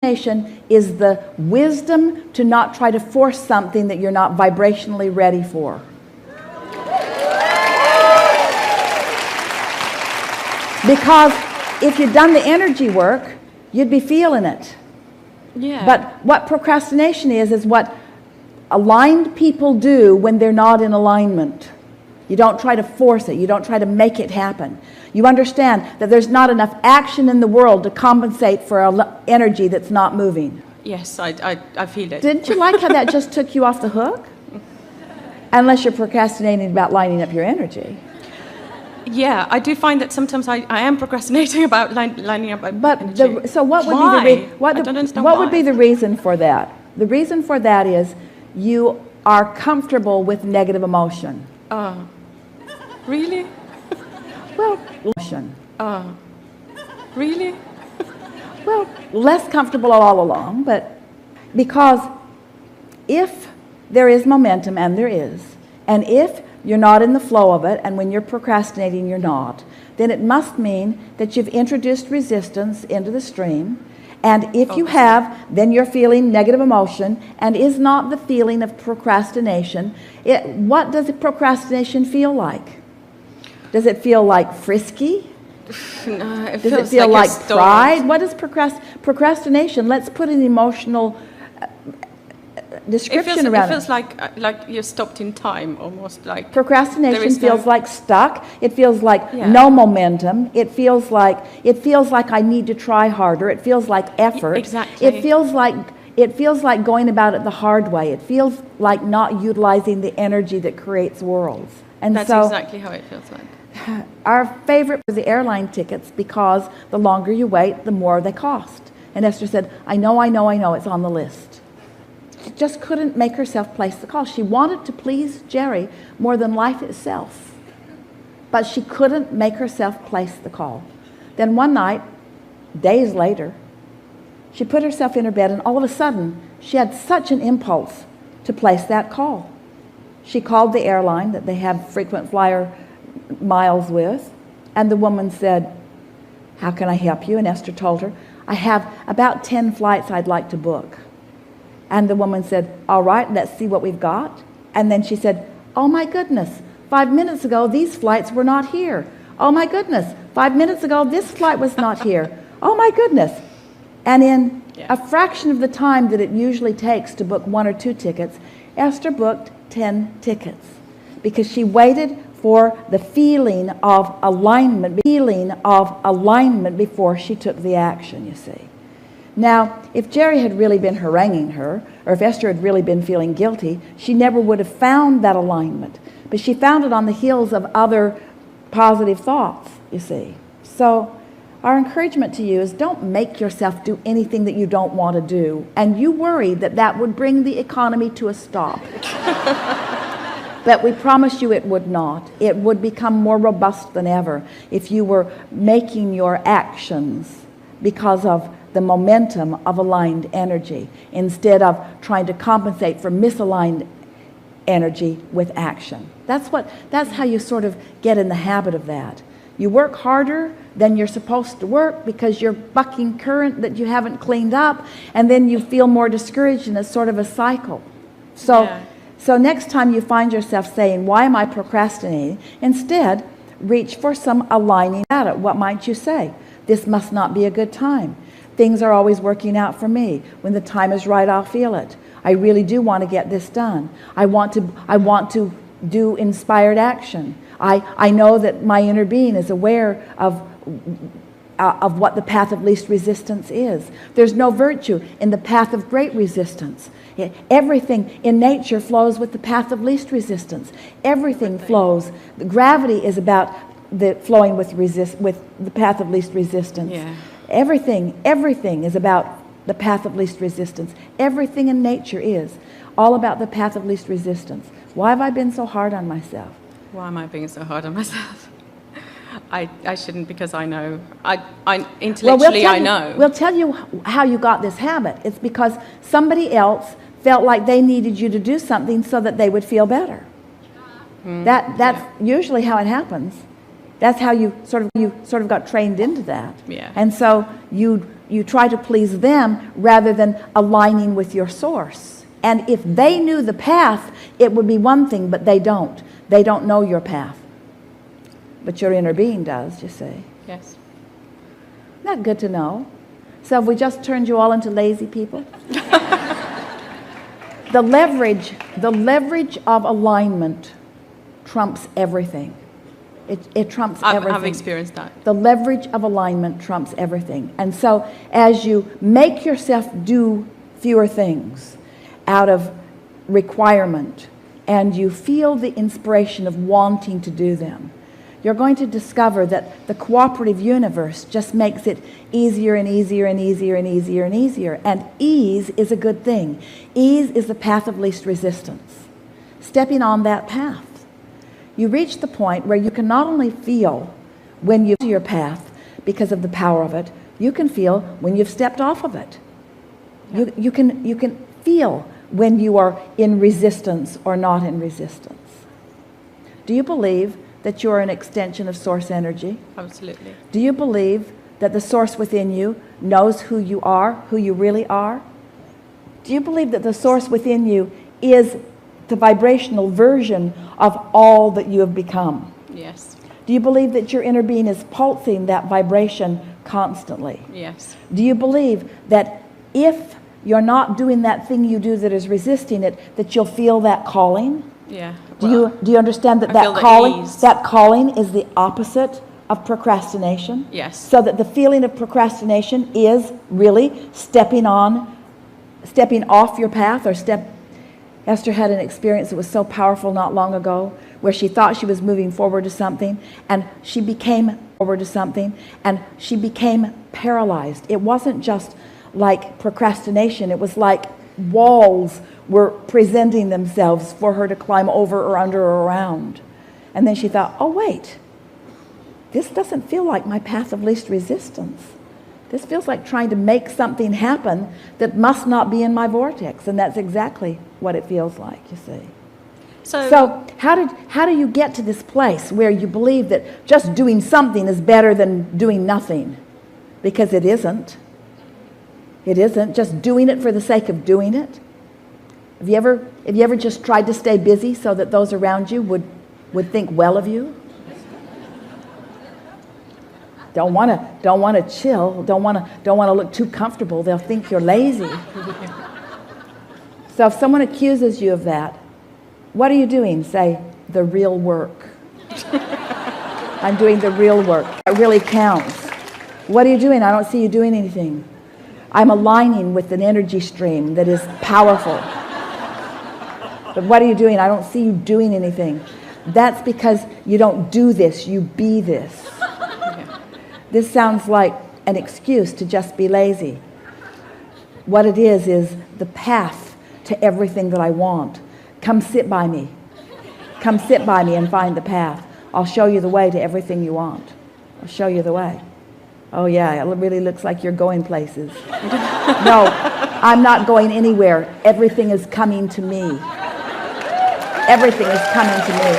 Is the wisdom to not try to force something that you're not vibrationally ready for. Because if you'd done the energy work, you'd be feeling it. Yeah. But what procrastination is what aligned people do when they're not in alignment. You don't try to force it. You don't try to make it happen. You understand that there's not enough action in the world to compensate for energy that's not moving. Yes, I feel it. Didn't you like how that just took you off the hook? Unless you're procrastinating about lining up your energy. Yeah, I do find that sometimes I am procrastinating about lining up my energy. So what would why? be the I don't understand what why. would be the reason for that? The reason for that is you are comfortable with negative emotion. Really? Well, emotion. Really? Well, less comfortable all along, but because if there is momentum, and there is, and if you're not in the flow of it, and when you're procrastinating you're not, then it must mean that you've introduced resistance into the stream. And if you have, then you're feeling negative emotion, and is not the feeling of procrastination. What does procrastination feel like? Does it feel like frisky? No, Does it feel like you're pride? What is procrastination? Let's put an emotional description around it. It feels like you're stopped in time, almost like. Procrastination feels like stuck. It feels like Yeah. no momentum. It feels like I need to try harder. It feels like effort. Exactly. It feels like going about it the hard way. It feels like not utilizing the energy that creates worlds. And That's so exactly how it feels like. our favorite was the airline tickets, because the longer you wait, the more they cost. And Esther said, I know, it's on the list. She just couldn't make herself place the call. She wanted to please Jerry more than life itself. But she couldn't make herself place the call. Then one night, days later, she put herself in her bed, and all of a sudden, she had such an impulse to place that call. She called the airline that they have frequent flyer miles with, and the woman said, how can I help you? And Esther told her, I have about 10 flights I'd like to book. And the woman said, all right, let's see what we've got. And then she said, oh my goodness, 5 minutes ago these flights were not here. Oh my goodness, 5 minutes ago this flight was not here. Oh my goodness. And in a fraction of the time that it usually takes to book 1 or 2 tickets, Esther booked 10 tickets, because she waited for the feeling of alignment before she took the action, you see. Now, if Jerry had really been haranguing her, or if Esther had really been feeling guilty, she never would have found that alignment. But she found it on the heels of other positive thoughts, you see. So our encouragement to you is, don't make yourself do anything that you don't want to do. And you worry that that would bring the economy to a stop. But we promise you it would not. It would become more robust than ever if you were making your actions because of the momentum of aligned energy, instead of trying to compensate for misaligned energy with action. That's how you sort of get in the habit of that. You work harder than you're supposed to work because you're bucking current that you haven't cleaned up, and then you feel more discouraged, and it's sort of a cycle. So next time you find yourself saying, why am I procrastinating? Instead, reach for some aligning at it. What might you say? This must not be a good time. Things are always working out for me. When the time is right, I'll feel it. I really do want to get this done. I want to do inspired action. I know that my inner being is aware of what the path of least resistance is. There's no virtue in the path of great resistance. Everything in nature flows with the path of least resistance. Everything flows. The gravity is about the flowing with the path of least resistance. Yeah. Everything is about the path of least resistance. Everything in nature is all about the path of least resistance. Why have I been so hard on myself? Why am I being so hard on myself? I shouldn't, because I know. Intellectually, I know. We'll tell you how you got this habit. It's because somebody else felt like they needed you to do something so that they would feel better. That's usually how it happens. That's how you sort of got trained into that. Yeah. And so you try to please them rather than aligning with your source. And if they knew the path, it would be one thing, but they don't. They don't know your path. But your inner being does, you see. Yes. Not good to know. So have we just turned you all into lazy people? The leverage of alignment trumps everything. It trumps everything. I've experienced that. The leverage of alignment trumps everything. And so as you make yourself do fewer things out of requirement, and you feel the inspiration of wanting to do them, you're going to discover that the cooperative universe just makes it easier and easier and easier and easier and easier. And ease is a good thing. Ease is the path of least resistance. Stepping on that path, you reach the point where you can not only feel when you've your path because of the power of it, you can feel when you've stepped off of it. Yeah. You can feel when you are in resistance or not in resistance. Do you believe that you're an extension of source energy? Absolutely. Do you believe that the source within you knows who you are, who you really are? Do you believe that the source within you is the vibrational version of all that you have become? Yes. Do you believe that your inner being is pulsing that vibration constantly? Yes. Do you believe that if you're not doing that thing you do that is resisting it, that you'll feel that calling? Yeah. Do you understand that that calling is the opposite of procrastination? Yes. So that the feeling of procrastination is really stepping off your path, or Esther had an experience that was so powerful not long ago where she thought she was moving forward to something, and she became paralyzed. It wasn't just like procrastination. It was like walls were presenting themselves for her to climb over or under or around. And then she thought, oh wait, this doesn't feel like my path of least resistance. This feels like trying to make something happen that must not be in my vortex. And that's exactly what it feels like, you see. So how do you get to this place where you believe that just doing something is better than doing nothing? Because it isn't. It isn't. Just doing it for the sake of doing it. Have you ever just tried to stay busy so that those around you would think well of you? Don't want to chill. Don't want to look too comfortable. They'll think you're lazy. So if someone accuses you of that, what are you doing? Say, the real work. I'm doing the real work. It really counts. What are you doing? I don't see you doing anything. I'm aligning with an energy stream that is powerful. But what are you doing? I don't see you doing anything. That's because you don't do this, you be this. This sounds like an excuse to just be lazy. What it is the path to everything that I want. Come sit by me. Come sit by me and find the path. I'll show you the way to everything you want. I'll show you the way. Oh yeah, it really looks like you're going places. No, I'm not going anywhere. Everything is coming to me. Everything is coming to me.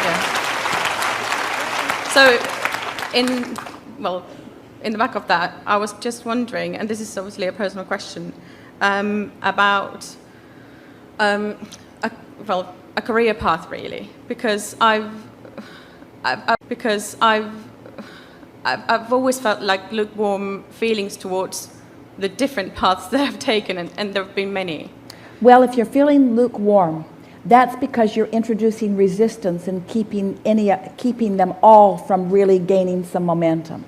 Yeah. So, in the back of that, I was just wondering, and this is obviously a personal question, about a career path, really, because I've always felt like lukewarm feelings towards the different paths that I've taken, and there have been many. Well, if you're feeling lukewarm, that's because you're introducing resistance and keeping them all from really gaining some momentum.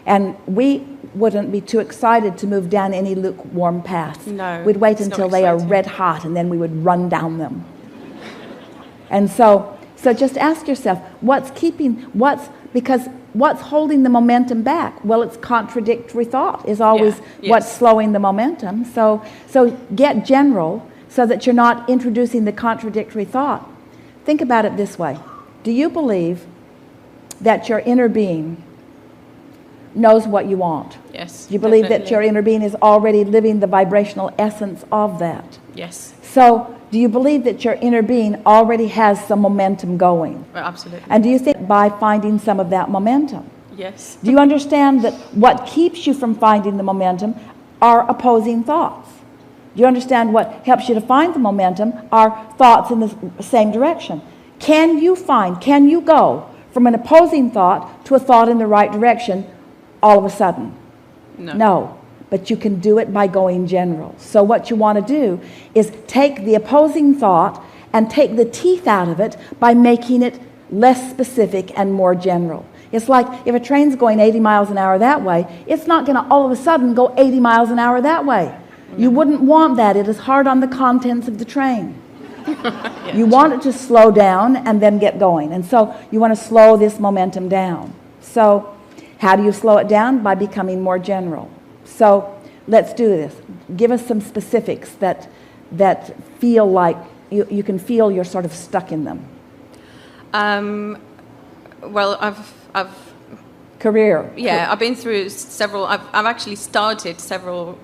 And we wouldn't be too excited to move down any lukewarm paths. No, we'd wait until they are red hot, and then we would run down them. And so just ask yourself, what's holding the momentum back? Well, it's contradictory thought is always what's slowing the momentum. So get general so that you're not introducing the contradictory thought. Think about it this way. Do you believe that your inner being knows what you want? Yes. Do you believe definitely. that your inner being is already living the vibrational essence of that? Yes. So do you believe that your inner being already has some momentum going? Well, absolutely. And do you think by finding some of that momentum? Yes. Do you understand that what keeps you from finding the momentum are opposing thoughts? Do you understand what helps you to find the momentum are thoughts in the same direction? Can you go from an opposing thought to a thought in the right direction all of a sudden? No. But you can do it by going general. So what you want to do is take the opposing thought and take the teeth out of it by making it less specific and more general. It's like if a train's going 80 miles an hour that way, it's not going to all of a sudden go 80 miles an hour that way. You wouldn't want that. It is hard on the contents of the train. You want it to slow down and then get going. And so you want to slow this momentum down. So how do you slow it down? By becoming more general. So let's do this. Give us some specifics that feel like you can feel you're sort of stuck in them. Well, I've career. Yeah, I've been through several. I've actually started several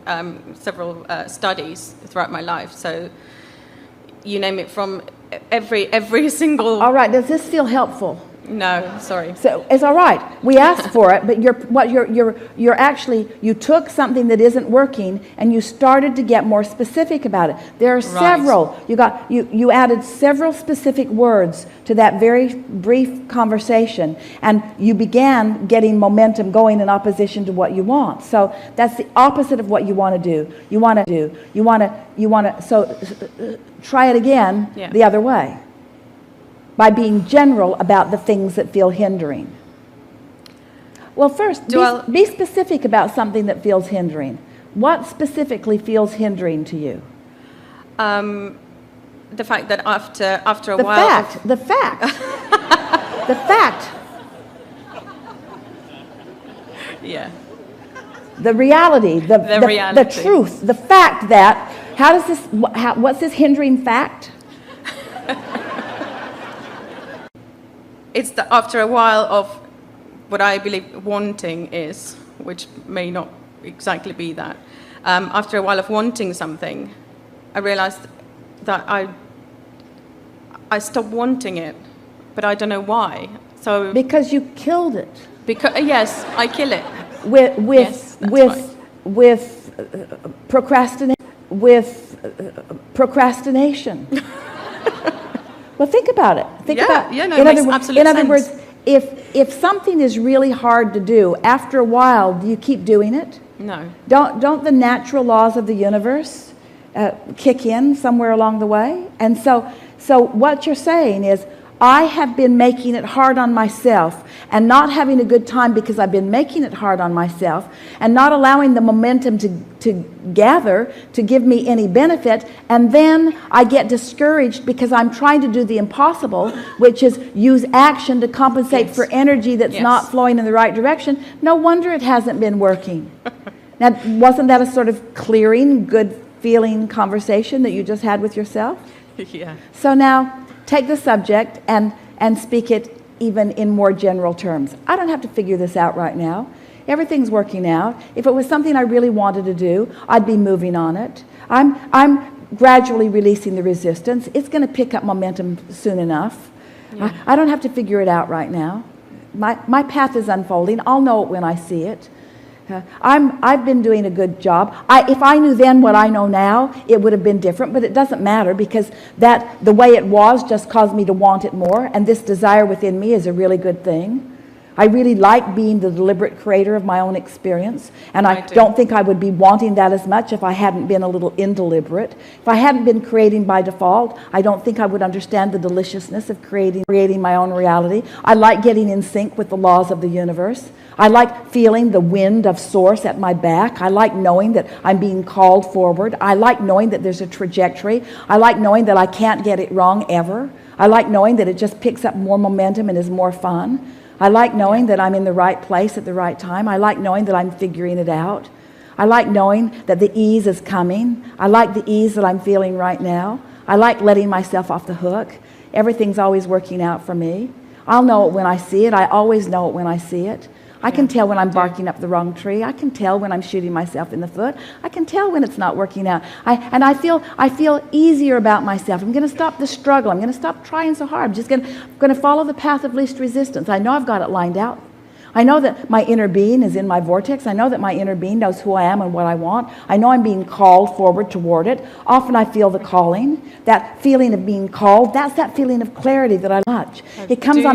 studies throughout my life. So you name it, from every single. All right. Does this feel helpful? No, sorry. So it's all right. We asked for it, but you're actually, you took something that isn't working and you started to get more specific about it. There are several. You added several specific words to that very brief conversation, and you began getting momentum going in opposition to what you want. So that's the opposite of what you want to do. You want to. So try it again the other way. By being general about the things that feel hindering. Well, first, be specific about something that feels hindering. What specifically feels hindering to you? The fact that after a while... The fact. The fact. Yeah. The reality. The truth. The fact that... what's this hindering fact? It's after a while of what I believe wanting is, which may not exactly be that. After a while of wanting something, I realized that I stopped wanting it, but I don't know why. So because you killed it. Yes, I kill it. With procrastination. Well, think about it. It makes absolute sense. In other words, if something is really hard to do, after a while, do you keep doing it? No. Don't the natural laws of the universe kick in somewhere along the way? And so what you're saying is, I have been making it hard on myself and not having a good time because I've been making it hard on myself and not allowing the momentum to gather to give me any benefit, and then I get discouraged because I'm trying to do the impossible, which is use action to compensate for energy that's not flowing in the right direction. No wonder it hasn't been working. Now, wasn't that a sort of clearing, good feeling conversation that you just had with yourself? Yeah. So now take the subject and speak it even in more general terms. I don't have to figure this out right now. Everything's working out. If it was something I really wanted to do, I'd be moving on it. I'm gradually releasing the resistance. It's going to pick up momentum soon enough. Yeah. I don't have to figure it out right now. My path is unfolding. I'll know it when I see it. I've been doing a good job. If I knew then what I know now, it would have been different, but it doesn't matter because the way it was just caused me to want it more, and this desire within me is a really good thing. I really like being the deliberate creator of my own experience, and I don't think I would be wanting that as much if I hadn't been a little indeliberate. If I hadn't been creating by default, I don't think I would understand the deliciousness of creating my own reality. I like getting in sync with the laws of the universe. I like feeling the wind of source at my back. I like knowing that I'm being called forward. I like knowing that there's a trajectory. I like knowing that I can't get it wrong ever. I like knowing that it just picks up more momentum and is more fun. I like knowing that I'm in the right place at the right time. I like knowing that I'm figuring it out. I like knowing that the ease is coming. I like the ease that I'm feeling right now. I like letting myself off the hook. Everything's always working out for me. I'll know it when I see it. I always know it when I see it. I can tell when I'm barking up the wrong tree. I can tell when I'm shooting myself in the foot. I can tell when it's not working out. I feel easier about myself. I'm going to stop the struggle. I'm going to stop trying so hard. I'm just going to follow the path of least resistance. I know I've got it lined out. I know that my inner being is in my vortex. I know that my inner being knows who I am and what I want. I know I'm being called forward toward it. Often I feel the calling, that feeling of being called. That's that feeling of clarity that I like. It comes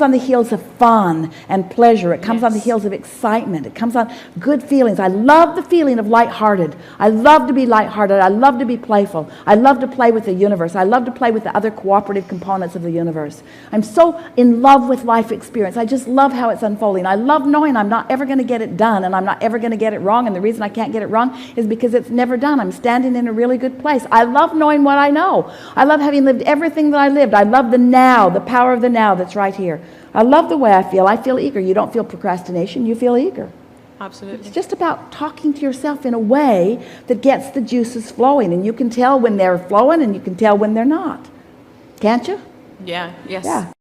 on the heels of fun and pleasure. It comes on the heels of excitement. It comes on good feelings. I love the feeling of lighthearted. I love to be lighthearted. I love to be playful. I love to play with the universe. I love to play with the other cooperative components of the universe. I'm so in love with life experience. I just love how it's unfolding. I love knowing I'm not ever going to get it done, and I'm not ever going to get it wrong, and the reason I can't get it wrong is because it's never done. I'm standing in a really good place. I love knowing what I know. I love having lived everything that I lived. I love the now, the power of the now that's right here. I love the way I feel. I feel eager. You don't feel procrastination. You feel eager. Absolutely. It's just about talking to yourself in a way that gets the juices flowing, and you can tell when they're flowing, and you can tell when they're not. Can't you? Yeah, yes. Yeah.